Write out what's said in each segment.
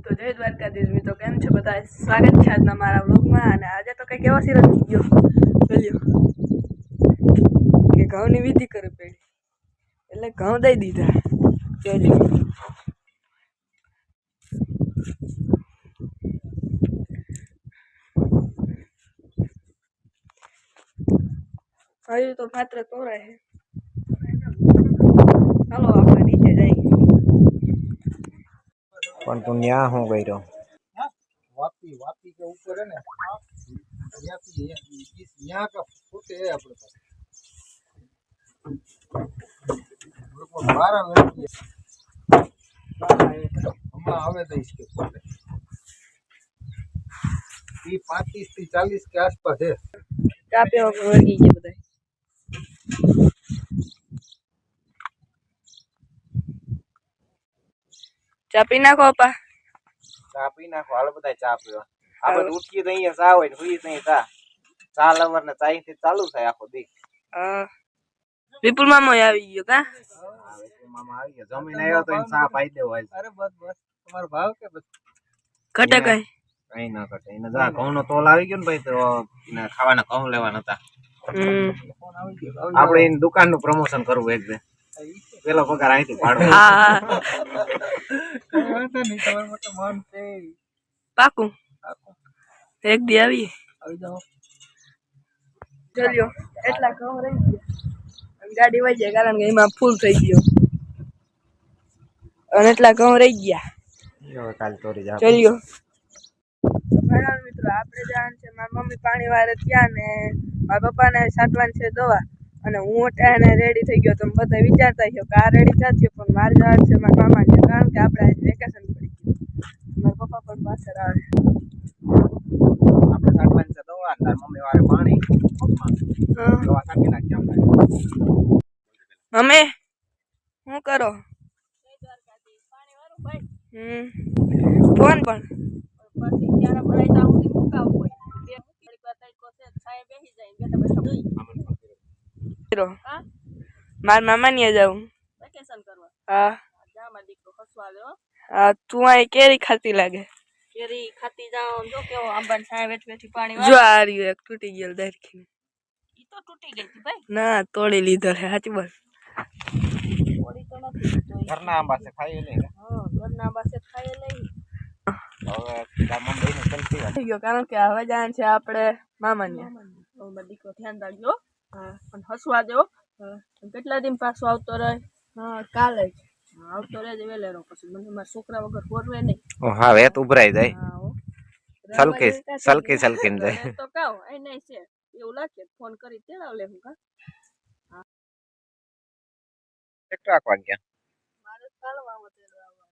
તો જય દ્વારકાધીશ મિત્રો, કેમ છો બધા? સ્વાગત છે આજના મારા વ્લોગમાં. અને આજે તો કંઈક એવો સિરત ગયો ગલ્યો કે ઘઉંની વિધિ કરવી પડી, એટલે ઘઉં દઈ દીધા. જોજો હજુ તો માત્ર તોરાય છે. ચાલો આપણે નીચે જઈએ. પણ તું ન્યા હું કર્યો? वापी वापी के ऊपर है ना, यहाँ का फुट है अपने पास। बारह लड़की हम आवे तो इसके फुट 35 से 40 के आसपास है। ચા પીવા વળગી ગયા બધા. ચા પી નાખો પા. ચા પી નાખો, હાલો બધા ચા પીવા. આ બધું ઉઠીએ તો અહીંયા ચા હોય ને સુઈ તો ચા. ચા લવર ને ચાય થી ચાલુ થાય આખો દી. વિપુલ મામો આવી ગયો કા? વિપુલ મામા આવી ગયો, જમીને આવ્યો તો એને ચા પાઈ દેવો. अरे बस बस तुम्हारा भाव के बस ઘટે કઈ કઈ ના ઘટે. એને જા ઘઉં નો તોલ આવી ગયો ને ભાઈ, તો એને ખાવાના ઘઉં લેવાના હતા. આપણે એની દુકાન નું પ્રમોશન કરવું એક દે. પેલો પગાર અહીંથી પાડવો. હા नहीं तुम्हारे मतलब मान से પાકું એક દી આવી આવી જાઓ. ચલ્યો એટલા ઘઉં રહી ગયા. ગાડી વહી જાય કારણ કે એમાં ફૂલ થઈ ગયો, અને એટલા ઘઉં રહી ગયા. કાલ તોરી જા. ચલ્યો મિત્રો, આપણે જવાનું છે. મારી મમ્મી પાણી વારે ત્યાં ને મારા પપ્પાને સાટવાની છે દવા, અને હું અટાણે રેડી થઈ ગયો. તમે બધા વિચારતા છો કે આ રેડી થશે, પણ મારે જવાનું છે મારા મામા છે, કારણ કે આપણે આજે વેકેશન પડી ગયું. મારા પપ્પા પણ પાછળ આવે. આપણે સાટવાની છે દવા, તાર મમ્મી વારે પાણી દવા સાટી નાખી આપણે. મમ્મી શું કરો? ફોન પણ મારા મામા ને જાઉં. હા હા, તું અહીં કેરી ખાતી લાગે. કેરી ખાતી જાઓ. જો કેવો આંબા છાયા વેઠ વેઠી પાણી જો આ રહ્યું એક તૂટી ગયેલ દારખી. ઈ તો તૂટી ગઈ હતી ભાઈ. ના, તોડી લીધો છે. સાચી બોલ. થોડી તો નથી. ઘરના આંબા છે, ખાઈ લે. હા, ઘરના પાસે ખાઈ લઈ. હવે તાર મમ્મી ને ચલતી વાત થઈ ગયો, કારણ કે હવે જાણ છે આપણે મામા ને. મારો દીકરો ધ્યાન રાખજો. હા, અને હસવા દેવો. કેટલા દિન પાછો આવતો રહે? હા, કાલે જ આવતો રહે વેલેરો. પછી મને મારા છોકરા વગર હોરવે નહીં. હા, વેત ઉભરાઈ જાય. હા હો. સલકી સલકીને જાય. તો કાવ અહીં નહીં છે એવું લાગે. ફોન કરી તેડાવ લે હું કા. કેટલા વાગ્યા? મારે પાલવામાં તેડાવવાનું.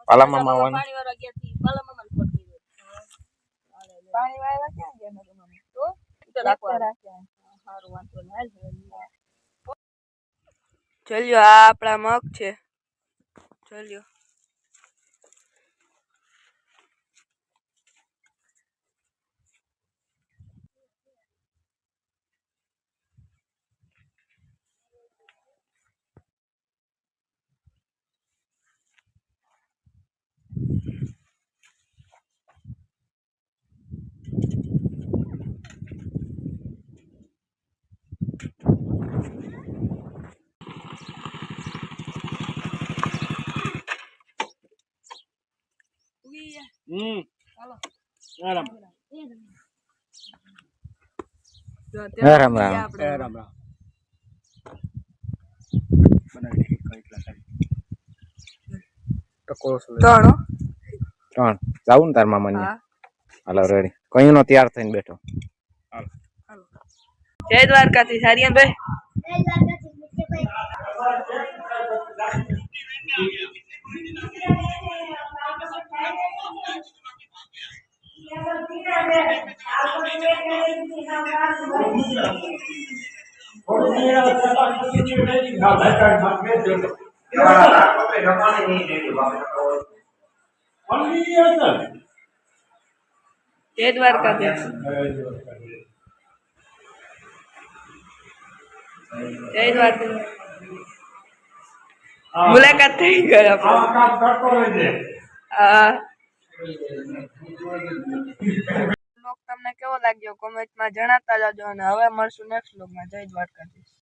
પાલામાં આવવાનું. પાણી વાળા ગયા થી પાલામાં ફોન કર્યો. પાણી વાળવા ક્યાં ગયા નતો મમ્મી? તો તો રાખવા સારું વાંધો નહીં. ચલ્યો આ આપણા મગ છે. ચલ્યો રામ રામ. राम राम ત્રણ જાવું ને તાર મામા ને? હાલો રેડી. કયું નો તૈયાર થઈને બેઠો. જય દ્વારકાથી સારિયન ભાઈ. જય દ્વારકાધીશ. જય દ્વારકાધીશ. મુલાકાત થઈ ગઈ આપણે. હા બ્લોગ તમને કેવો લાગ્યો કોમેન્ટમાં જણાવતા જાજો અને હવે મળશું નેક્સ્ટ બ્લોગમાં. જય દ્વારકાધીશ.